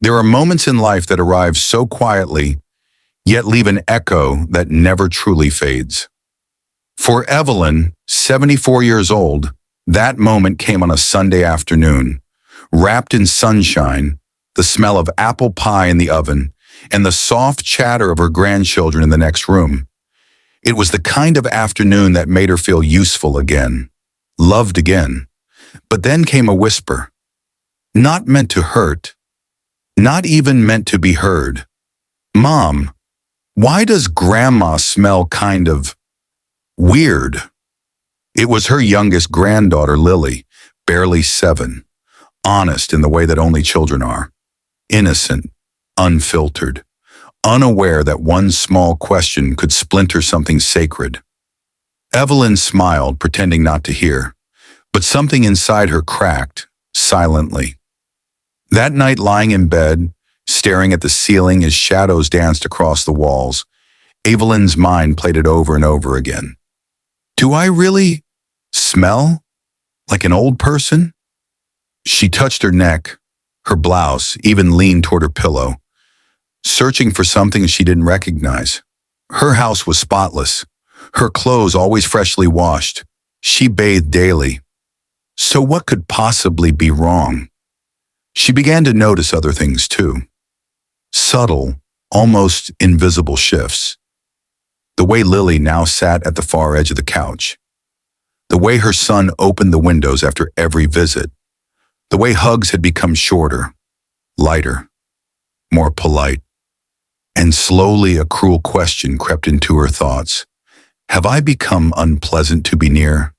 There are moments in life that arrive so quietly, yet leave an echo that never truly fades. For Evelyn, 74 years old, that moment came on a Sunday afternoon, wrapped in sunshine, the smell of apple pie in the oven, and the soft chatter of her grandchildren in the next room. It was the kind of afternoon that made her feel useful again, loved again. But then came a whisper, not meant to hurt, not even meant to be heard. "Mom, why does Grandma smell kind of weird?" It was her youngest granddaughter, Lily, barely 7, honest in the way that only children are, innocent, unfiltered, unaware that one small question could splinter something sacred. Evelyn smiled, pretending not to hear, but something inside her cracked, silently. That night, lying in bed, staring at the ceiling as shadows danced across the walls, Evelyn's mind played it over and over again. Do I really smell like an old person? She touched her neck, her blouse, even leaned toward her pillow, searching for something she didn't recognize. Her house was spotless, her clothes always freshly washed. She bathed daily. So what could possibly be wrong? She began to notice other things too. Subtle, almost invisible shifts. The way Lily now sat at the far edge of the couch. The way her son opened the windows after every visit. The way hugs had become shorter, lighter, more polite. And slowly a cruel question crept into her thoughts. Have I become unpleasant to be near?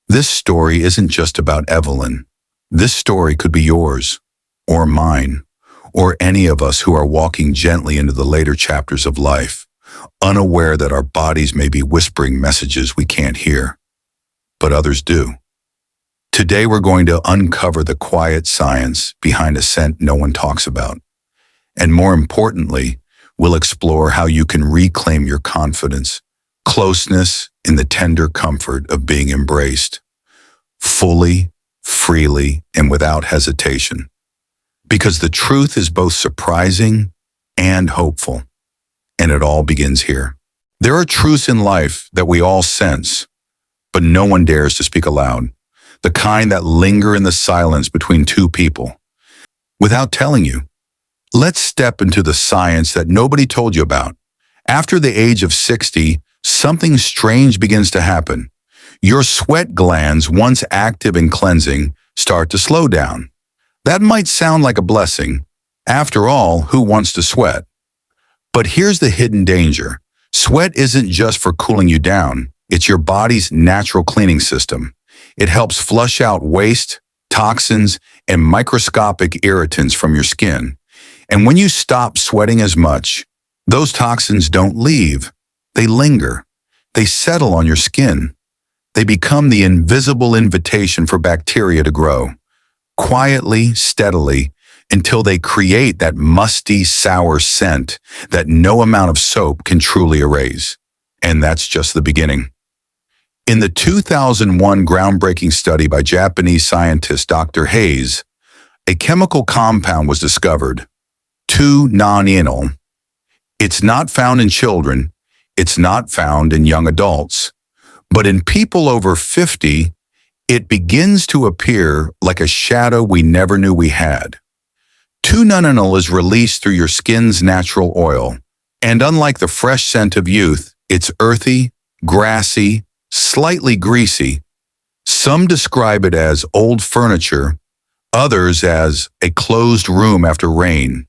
This story isn't just about Evelyn. This story could be yours, or mine, or any of us who are walking gently into the later chapters of life, unaware that our bodies may be whispering messages we can't hear, but others do. Today we're going to uncover the quiet science behind a scent no one talks about. And more importantly, we'll explore how you can reclaim your confidence, closeness in the tender comfort of being embraced, fully, freely, and without hesitation. Because the truth is both surprising and hopeful, and it all begins here. There are truths in life that we all sense, but no one dares to speak aloud, the kind that linger in the silence between two people. Without telling you, let's step into the science that nobody told you about. After the age of 60, something strange begins to happen. Your sweat glands, once active and cleansing, start to slow down. That might sound like a blessing. After all, who wants to sweat? But here's the hidden danger. Sweat isn't just for cooling you down. It's your body's natural cleaning system. It helps flush out waste, toxins, and microscopic irritants from your skin. And when you stop sweating as much, those toxins don't leave. They linger. They settle on your skin. They become the invisible invitation for bacteria to grow, quietly, steadily, until they create that musty, sour scent that no amount of soap can truly erase. And that's just the beginning. In the 2001 groundbreaking study by Japanese scientist Dr. Hayes, a chemical compound was discovered, 2-non-enol. It's not found in children, it's not found in young adults, but in people over 50, it begins to appear like a shadow we never knew we had. 2-non-enol is released through your skin's natural oil, and unlike the fresh scent of youth, it's earthy, grassy, slightly greasy. Some describe it as old furniture, others as a closed room after rain.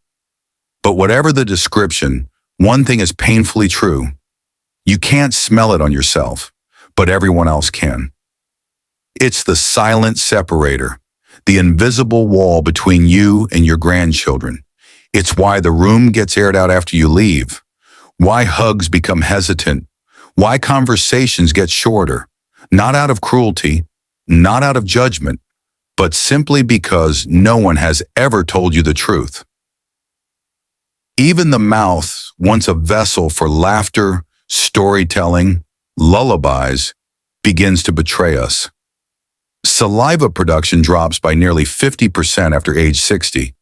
But whatever the description, one thing is painfully true. You can't smell it on yourself, but everyone else can. It's the silent separator, the invisible wall between you and your grandchildren. It's why the room gets aired out after you leave, why hugs become hesitant, why conversations get shorter, not out of cruelty, not out of judgment, but simply because no one has ever told you the truth. Even the mouth, once a vessel for laughter, storytelling, lullabies, begins to betray us. Saliva production drops by nearly 50% after age 60,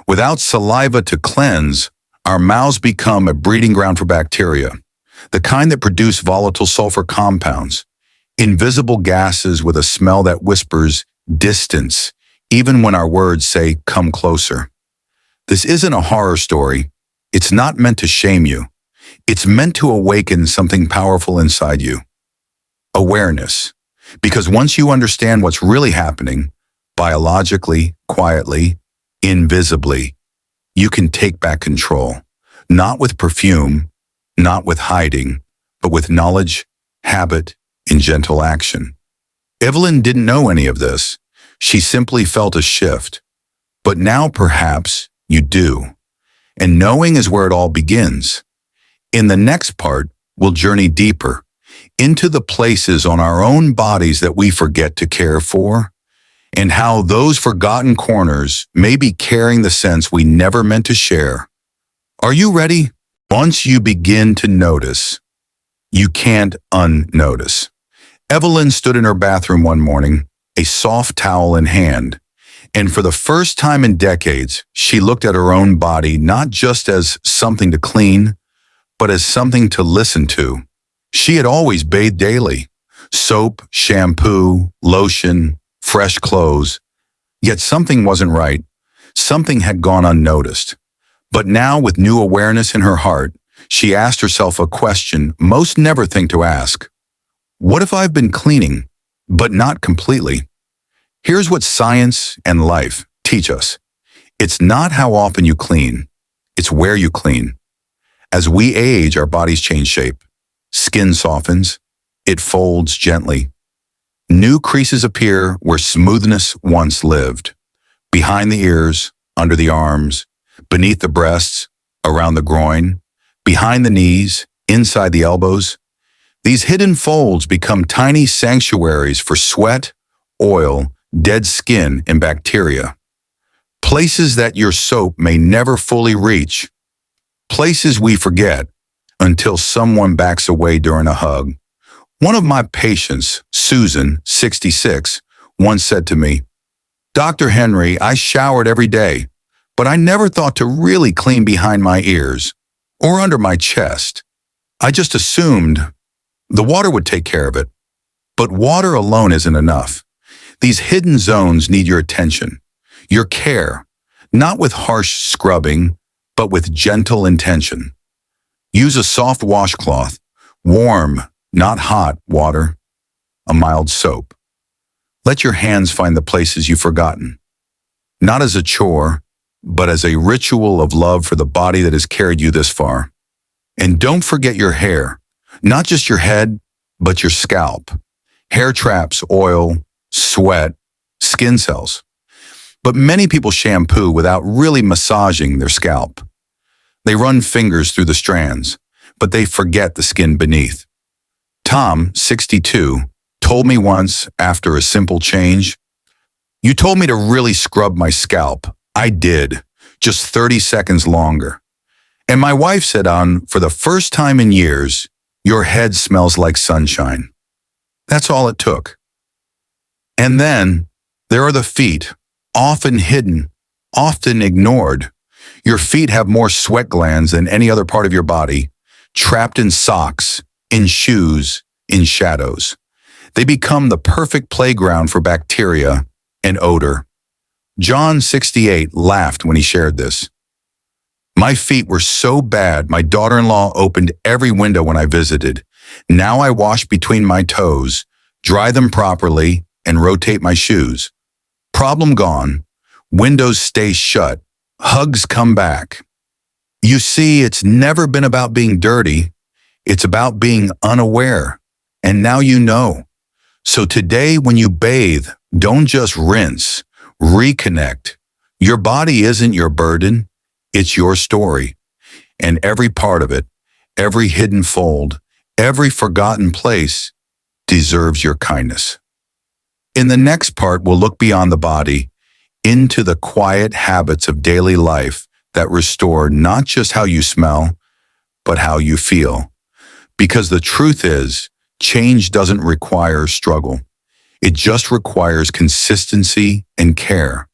Without saliva to cleanse, our mouths become a breeding ground for bacteria, the kind that produce volatile sulfur compounds, invisible gases with a smell that whispers distance, even when our words say, "Come closer." This isn't a horror story. It's not meant to shame you. It's meant to awaken something powerful inside you. Awareness. Because once you understand what's really happening, biologically, quietly, invisibly, you can take back control. Not with perfume, not with hiding, but with knowledge, habit, and gentle action. Evelyn didn't know any of this. She simply felt a shift. But now perhaps you do. And knowing is where it all begins. In the next part, we'll journey deeper into the places on our own bodies that we forget to care for, and how those forgotten corners may be carrying the sense we never meant to share. Are you ready? Once you begin to notice, you can't unnotice. Evelyn stood in her bathroom one morning, a soft towel in hand, and for the first time in decades, she looked at her own body not just as something to clean, but as something to listen to. She had always bathed daily. Soap, shampoo, lotion, fresh clothes. Yet something wasn't right. Something had gone unnoticed. But now, with new awareness in her heart, she asked herself a question most never think to ask. What if I've been cleaning, but not completely? Here's what science and life teach us. It's not how often you clean. It's where you clean. As we age, our bodies change shape. Skin softens. It folds gently. New creases appear where smoothness once lived. Behind the ears, under the arms, beneath the breasts, around the groin, behind the knees, inside the elbows. These hidden folds become tiny sanctuaries for sweat, oil, dead skin, and bacteria. Places that your soap may never fully reach. Places we forget until someone backs away during a hug. One of my patients, Susan, 66, once said to me, "Dr. Henry, I showered every day, but I never thought to really clean behind my ears or under my chest. I just assumed the water would take care of it." But water alone isn't enough. These hidden zones need your attention, your care, not with harsh scrubbing, but with gentle intention. Use a soft washcloth, warm, not hot water, a mild soap. Let your hands find the places you've forgotten, not as a chore, but as a ritual of love for the body that has carried you this far. And don't forget your hair, not just your head, but your scalp. Hair traps, oil, sweat, skin cells. But many people shampoo without really massaging their scalp. They run fingers through the strands, but they forget the skin beneath. Tom, 62, told me once after a simple change, "You told me to really scrub my scalp. I did, just 30 seconds longer." And my wife said for the first time in years, "Your head smells like sunshine." That's all it took. And then there are the feet, often hidden, often ignored. Your feet have more sweat glands than any other part of your body, trapped in socks, in shoes, in shadows. They become the perfect playground for bacteria and odor. John, 68, laughed when he shared this. "My feet were so bad, my daughter-in-law opened every window when I visited. Now I wash between my toes, dry them properly, and rotate my shoes. Problem gone. Windows stay shut. Hugs come back." You see, it's never been about being dirty. It's about being unaware. And now you know. So today, when you bathe, don't just rinse, reconnect. Your body isn't your burden. It's your story. And every part of it, every hidden fold, every forgotten place deserves your kindness. In the next part, we'll look beyond the body into the quiet habits of daily life that restore not just how you smell, but how you feel. Because the truth is, change doesn't require struggle. It just requires consistency and care.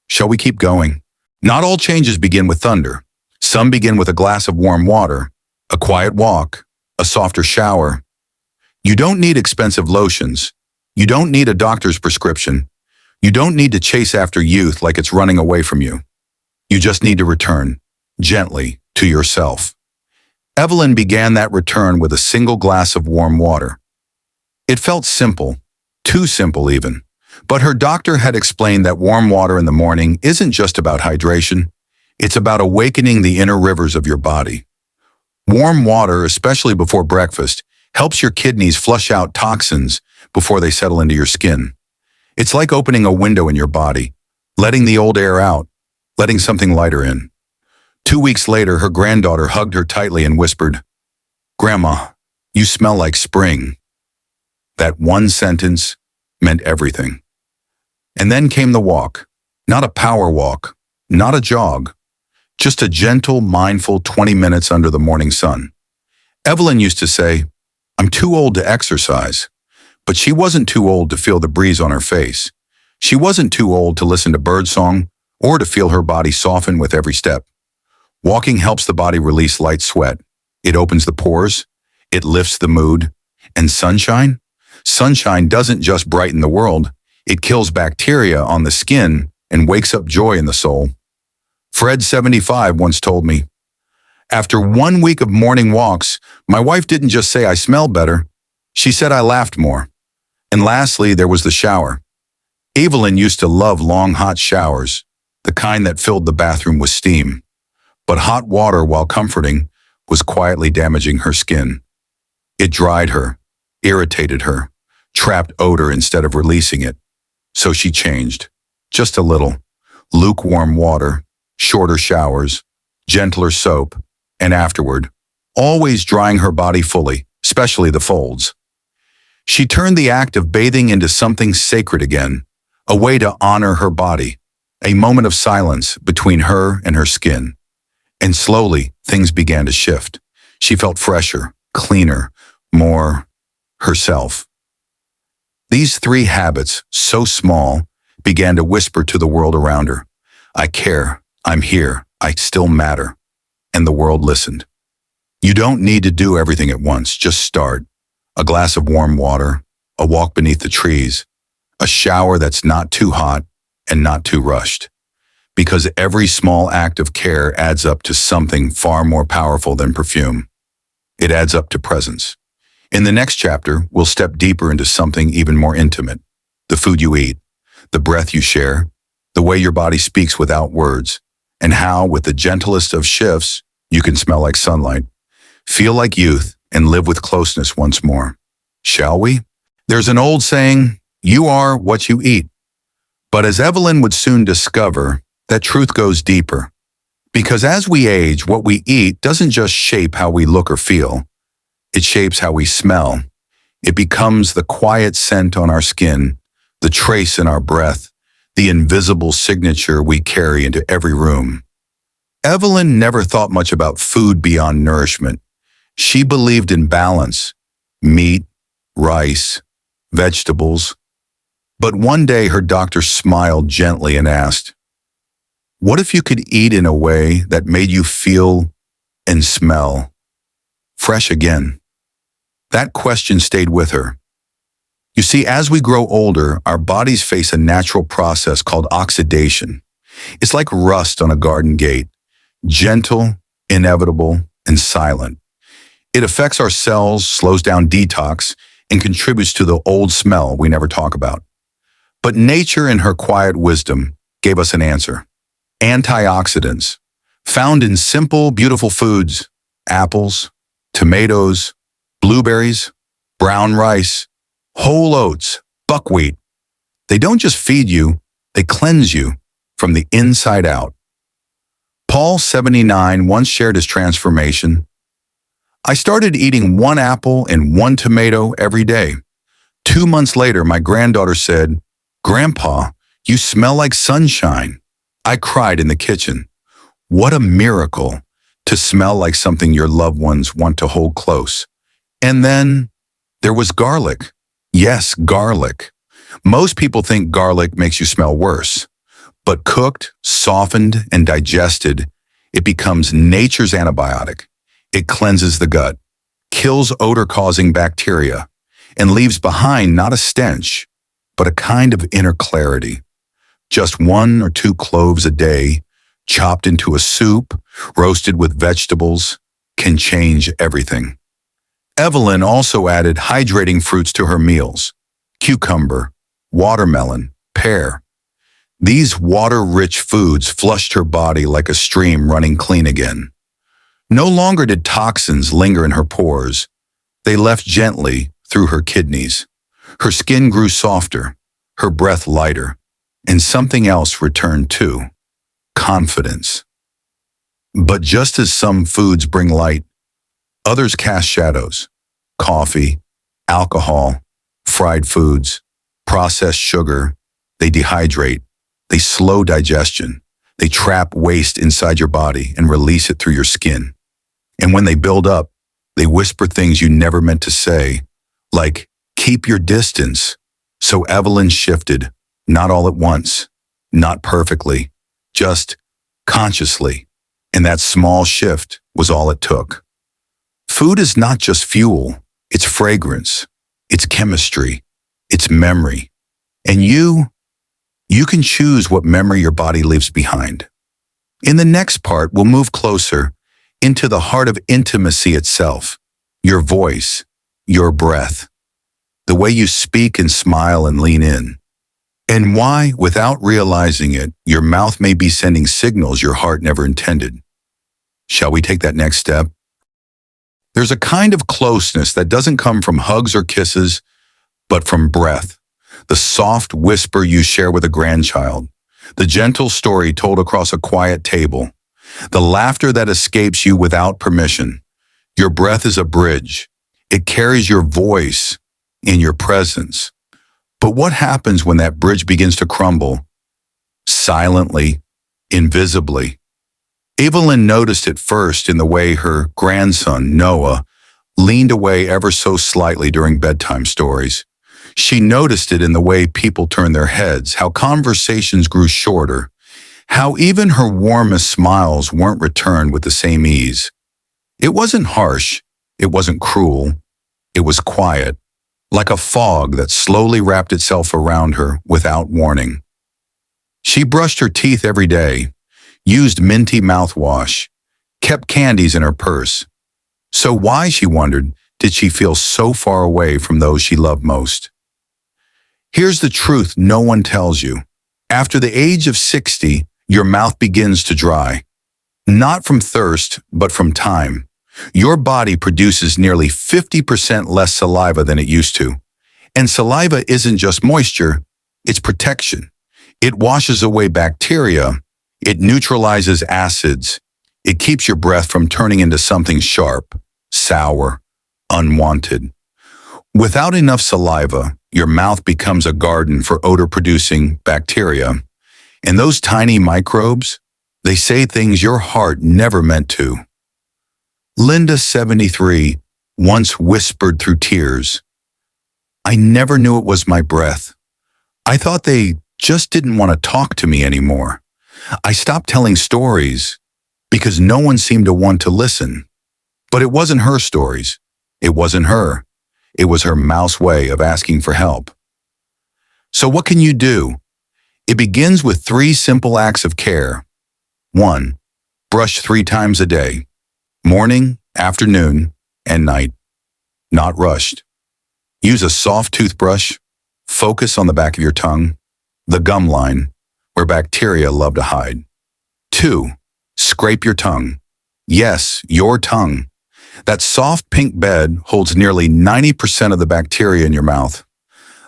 Shall we keep going? Not all changes begin with thunder. Some begin with a glass of warm water, a quiet walk, a softer shower. You don't need expensive lotions. You don't need a doctor's prescription. You don't need to chase after youth like it's running away from you. You just need to return, gently, to yourself. Evelyn began that return with a single glass of warm water. It felt simple, too simple even. But her doctor had explained that warm water in the morning isn't just about hydration. It's about awakening the inner rivers of your body. Warm water, especially before breakfast, helps your kidneys flush out toxins before they settle into your skin. It's like opening a window in your body, letting the old air out, letting something lighter in. 2 weeks later, her granddaughter hugged her tightly and whispered, "Grandma, you smell like spring." That one sentence meant everything. And then came the walk. Not a power walk, not a jog, just a gentle, mindful 20 minutes under the morning sun. Evelyn used to say, "I'm too old to exercise." But she wasn't too old to feel the breeze on her face. She wasn't too old to listen to birdsong or to feel her body soften with every step. Walking helps the body release light sweat. It opens the pores. It lifts the mood. And sunshine? Sunshine doesn't just brighten the world. It kills bacteria on the skin and wakes up joy in the soul. Fred, 75, once told me, "After 1 week of morning walks, my wife didn't just say I smell better. She said I laughed more." And lastly, there was the shower. Evelyn used to love long, hot showers, the kind that filled the bathroom with steam. But hot water, while comforting, was quietly damaging her skin. It dried her, irritated her, trapped odor instead of releasing it. So she changed, just a little. Lukewarm water, shorter showers, gentler soap, and afterward, always drying her body fully, especially the folds. She turned the act of bathing into something sacred again, a way to honor her body, a moment of silence between her and her skin. And slowly, things began to shift. She felt fresher, cleaner, more herself. These 3 habits, so small, began to whisper to the world around her. "I care, I'm here, I still matter." And the world listened. You don't need to do everything at once, just start. A glass of warm water, a walk beneath the trees, a shower that's not too hot and not too rushed. Because every small act of care adds up to something far more powerful than perfume. It adds up to presence. In the next chapter, we'll step deeper into something even more intimate. The food you eat, the breath you share, the way your body speaks without words, and how, with the gentlest of shifts, you can smell like sunlight, feel like youth, and live with closeness once more. Shall we? There's an old saying, "You are what you eat." But as Evelyn would soon discover, that truth goes deeper. Because as we age, what we eat doesn't just shape how we look or feel. It shapes how we smell. It becomes the quiet scent on our skin, the trace in our breath, the invisible signature we carry into every room. Evelyn never thought much about food beyond nourishment. She believed in balance, meat, rice, vegetables. But one day her doctor smiled gently and asked, "What if you could eat in a way that made you feel and smell fresh again?" That question stayed with her. You see, as we grow older, our bodies face a natural process called oxidation. It's like rust on a garden gate, gentle, inevitable, and silent. It affects our cells, slows down detox, and contributes to the old smell we never talk about. But nature, in her quiet wisdom, gave us an answer. Antioxidants, found in simple, beautiful foods, apples, tomatoes, blueberries, brown rice, whole oats, buckwheat. They don't just feed you, they cleanse you from the inside out. Paul, 79, once shared his transformation. "I started eating 1 apple and 1 tomato every day. 2 months later, my granddaughter said, 'Grandpa, you smell like sunshine.' I cried in the kitchen. What a miracle to smell like something your loved ones want to hold close. And then there was garlic. Yes, garlic. Most people think garlic makes you smell worse. But cooked, softened, and digested, it becomes nature's antibiotic. It cleanses the gut, kills odor-causing bacteria, and leaves behind not a stench, but a kind of inner clarity. Just 1 or 2 cloves a day, chopped into a soup, roasted with vegetables, can change everything. Evelyn also added hydrating fruits to her meals: cucumber, watermelon, pear. These water-rich foods flushed her body like a stream running clean again. No longer did toxins linger in her pores. They left gently through her kidneys. Her skin grew softer, her breath lighter, and something else returned too: confidence. But just as some foods bring light, others cast shadows. Coffee, alcohol, fried foods, processed sugar, they dehydrate, they slow digestion, they trap waste inside your body and release it through your skin. And when they build up, they whisper things you never meant to say, like, keep your distance. So Evelyn shifted, not all at once, not perfectly, just consciously. And that small shift was all it took. Food is not just fuel, it's fragrance, it's chemistry, it's memory. And you can choose what memory your body leaves behind. In the next part, we'll move closer into the heart of intimacy itself: your voice, your breath, the way you speak and smile and lean in, and why, without realizing it, your mouth may be sending signals your heart never intended. Shall we take that next step? There's a kind of closeness that doesn't come from hugs or kisses, but from breath. The soft whisper you share with a grandchild, the gentle story told across a quiet table, the laughter that escapes you without permission. Your breath is a bridge. It carries your voice in your presence. But what happens when that bridge begins to crumble? Silently, invisibly. Evelyn noticed it first in the way her grandson, Noah, leaned away ever so slightly during bedtime stories. She noticed it in the way people turned their heads, how conversations grew shorter, how even her warmest smiles weren't returned with the same ease. It wasn't harsh, it wasn't cruel, it was quiet, like a fog that slowly wrapped itself around her without warning. She brushed her teeth every day, used minty mouthwash, kept candies in her purse. So why, she wondered, did she feel so far away from those she loved most? Here's the truth no one tells you. After the age of 60, your mouth begins to dry. Not from thirst, but from time. Your body produces nearly 50% less saliva than it used to. And saliva isn't just moisture, it's protection. It washes away bacteria, it neutralizes acids, it keeps your breath from turning into something sharp, sour, unwanted. Without enough saliva, your mouth becomes a garden for odor-producing bacteria. And those tiny microbes, they say things your heart never meant to. Linda, 73, once whispered through tears, "I never knew it was my breath. I thought they just didn't want to talk to me anymore. I stopped telling stories because no one seemed to want to listen." But it wasn't her stories. It wasn't her. It was her mouth's way of asking for help. So what can you do? It begins with 3 simple acts of care. 1. Brush 3 times a day. Morning, afternoon, and night. Not rushed. Use a soft toothbrush. Focus on the back of your tongue, the gum line, where bacteria love to hide. 2. Scrape your tongue. Yes, your tongue. That soft pink bed holds nearly 90% of the bacteria in your mouth.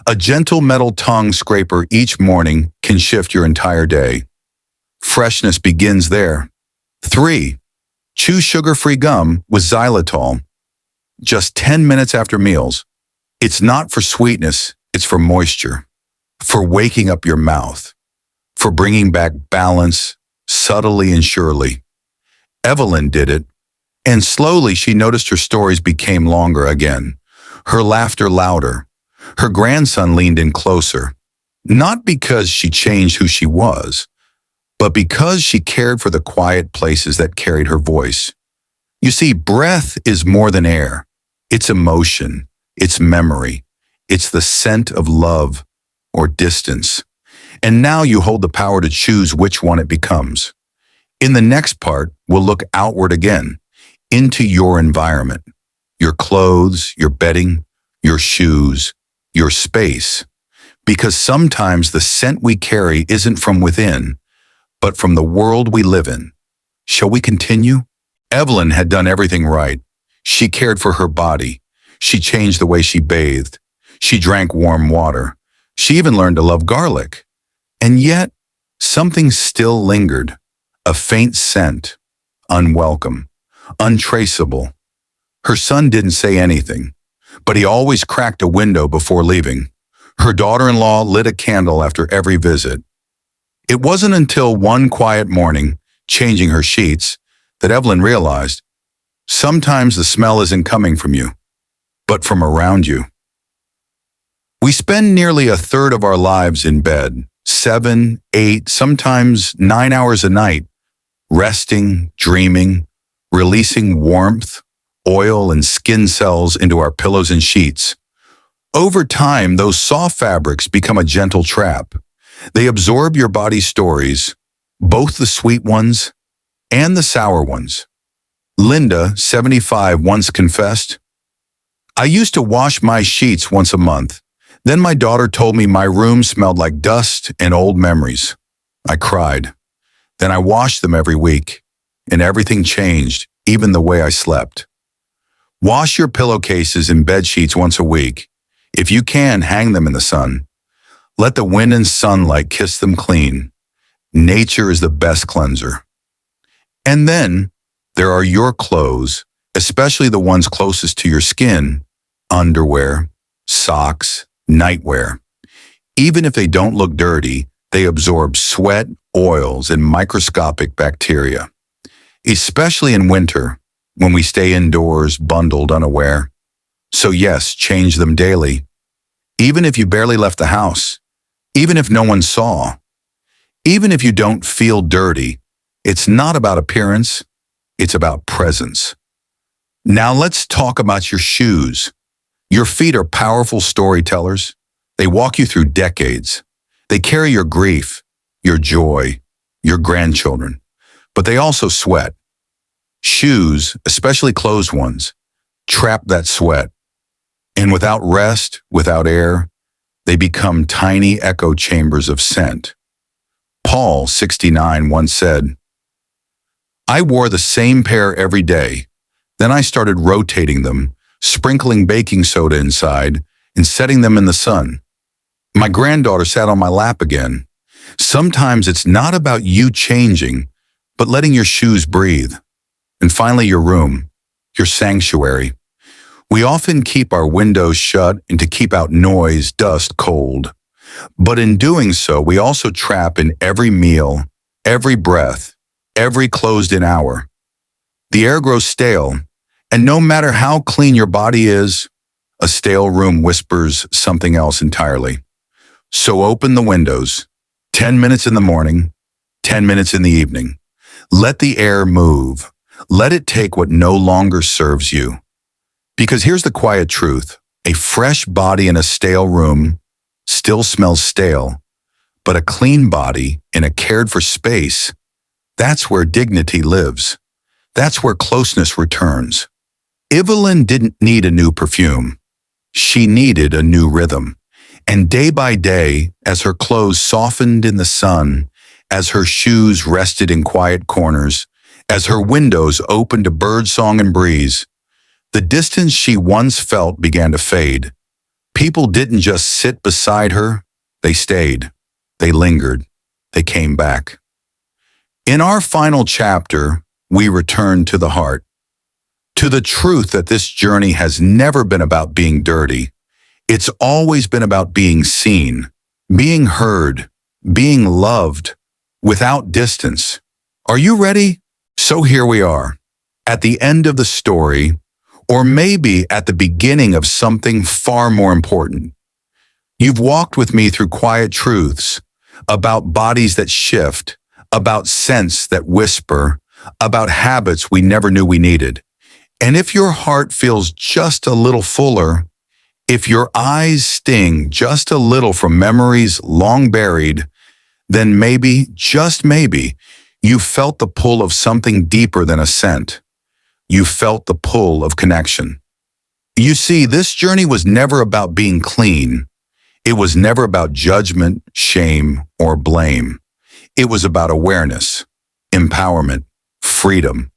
A gentle metal tongue scraper each morning can shift your entire day. Freshness begins there. 3. Chew sugar-free gum with xylitol. Just 10 minutes after meals. It's not for sweetness, it's for moisture, for waking up your mouth, for bringing back balance subtly and surely. Evelyn did it, and slowly she noticed her stories became longer again, her laughter louder. Her grandson leaned in closer, not because she changed who she was, but because she cared for the quiet places that carried her voice. You see, breath is more than air. It's emotion, it's memory, it's the scent of love or distance. And now you hold the power to choose which one it becomes. In the next part, we'll look outward again, into your environment, your clothes, your bedding, your shoes, your space. Because sometimes the scent we carry isn't from within, but from the world we live in. Shall we continue? Evelyn had done everything right. She cared for her body. She changed the way she bathed. She drank warm water. She even learned to love garlic. And yet, something still lingered. A faint scent. Unwelcome. Untraceable. Her son didn't say anything, but he always cracked a window before leaving. Her daughter-in-law lit a candle after every visit. It wasn't until one quiet morning, changing her sheets, that Evelyn realized, sometimes the smell isn't coming from you, but from around you. We spend nearly a third of our lives in bed, 7, 8, sometimes 9 hours a night, resting, dreaming, releasing warmth, oil, and skin cells into our pillows and sheets. Over time, those soft fabrics become a gentle trap. They absorb your body's stories, both the sweet ones and the sour ones. Linda, 75, once confessed, "I used to wash my sheets once a month. Then my daughter told me my room smelled like dust and old memories. I cried. Then I washed them every week, and everything changed, even the way I slept." Wash your pillowcases and bed sheets once a week. If you can, hang them in the sun. Let the wind and sunlight kiss them clean. Nature is the best cleanser. And then, there are your clothes, especially the ones closest to your skin, underwear, socks, nightwear. Even if they don't look dirty, they absorb sweat, oils, and microscopic bacteria. Especially in winter, when we stay indoors, bundled, unaware. So yes, change them daily. Even if you barely left the house, even if no one saw, even if you don't feel dirty, it's not about appearance, it's about presence. Now let's talk about your shoes. Your feet are powerful storytellers. They walk you through decades. They carry your grief, your joy, your grandchildren, but they also sweat. Shoes, especially closed ones, trap that sweat. And without rest, without air, they become tiny echo chambers of scent. Paul, 69, once said, "I wore the same pair every day. Then I started rotating them, sprinkling baking soda inside, and setting them in the sun. My granddaughter sat on my lap again." Sometimes it's not about you changing, but letting your shoes breathe. And finally, your room, your sanctuary. We often keep our windows shut and to keep out noise, dust, cold. But in doing so, we also trap in every meal, every breath, every closed-in hour. The air grows stale, and no matter how clean your body is, a stale room whispers something else entirely. So open the windows, 10 minutes in the morning, 10 minutes in the evening. Let the air move. Let it take what no longer serves you. Because here's the quiet truth. A fresh body in a stale room still smells stale, but a clean body in a cared-for space, that's where dignity lives. That's where closeness returns. Evelyn didn't need a new perfume. She needed a new rhythm. And day by day, as her clothes softened in the sun, as her shoes rested in quiet corners, as her windows opened to birdsong and breeze, the distance she once felt began to fade. People didn't just sit beside her, they stayed, they lingered, they came back. In our final chapter, we return to the heart, to the truth that this journey has never been about being dirty. It's always been about being seen, being heard, being loved, without distance. Are you ready? So here we are, at the end of the story, or maybe at the beginning of something far more important. You've walked with me through quiet truths about bodies that shift, about scents that whisper, about habits we never knew we needed. And if your heart feels just a little fuller, if your eyes sting just a little from memories long buried, then maybe, just maybe, you felt the pull of something deeper than a scent. You felt the pull of connection. You see, this journey was never about being clean. It was never about judgment, shame, or blame. It was about awareness, empowerment, freedom,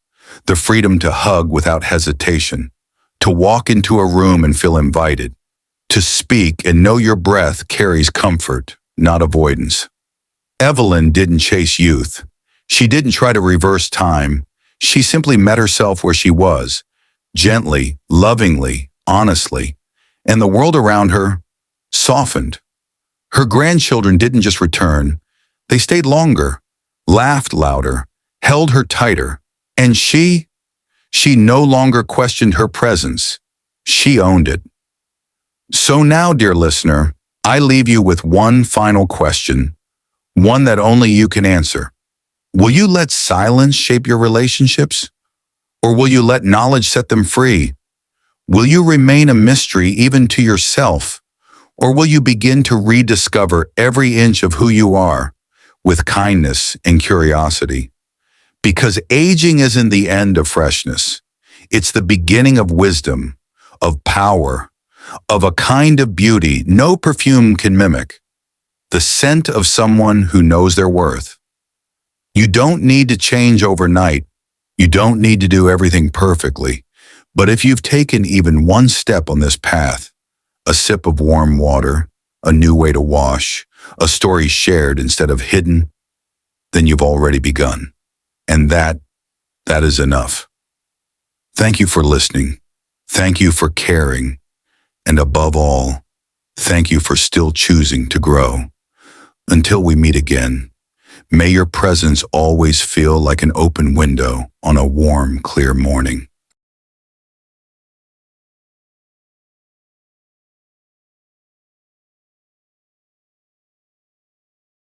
the freedom to hug without hesitation, to walk into a room and feel invited, to speak and know your breath carries comfort, not avoidance. Evelyn didn't chase youth. She didn't try to reverse time. She simply met herself where she was, gently, lovingly, honestly, and the world around her softened. Her grandchildren didn't just return. They stayed longer, laughed louder, held her tighter, and she no longer questioned her presence. She owned it. So now, dear listener, I leave you with one final question, one that only you can answer. Will you let silence shape your relationships? Or will you let knowledge set them free? Will you remain a mystery even to yourself? Or will you begin to rediscover every inch of who you are with kindness and curiosity? Because aging isn't the end of freshness. It's the beginning of wisdom, of power, of a kind of beauty no perfume can mimic. The scent of someone who knows their worth. You don't need to change overnight. You don't need to do everything perfectly. But if you've taken even one step on this path, a sip of warm water, a new way to wash, a story shared instead of hidden, then you've already begun. And that is enough. Thank you for listening. Thank you for caring. And above all, thank you for still choosing to grow. Until we meet again, may your presence always feel like an open window on a warm, clear morning.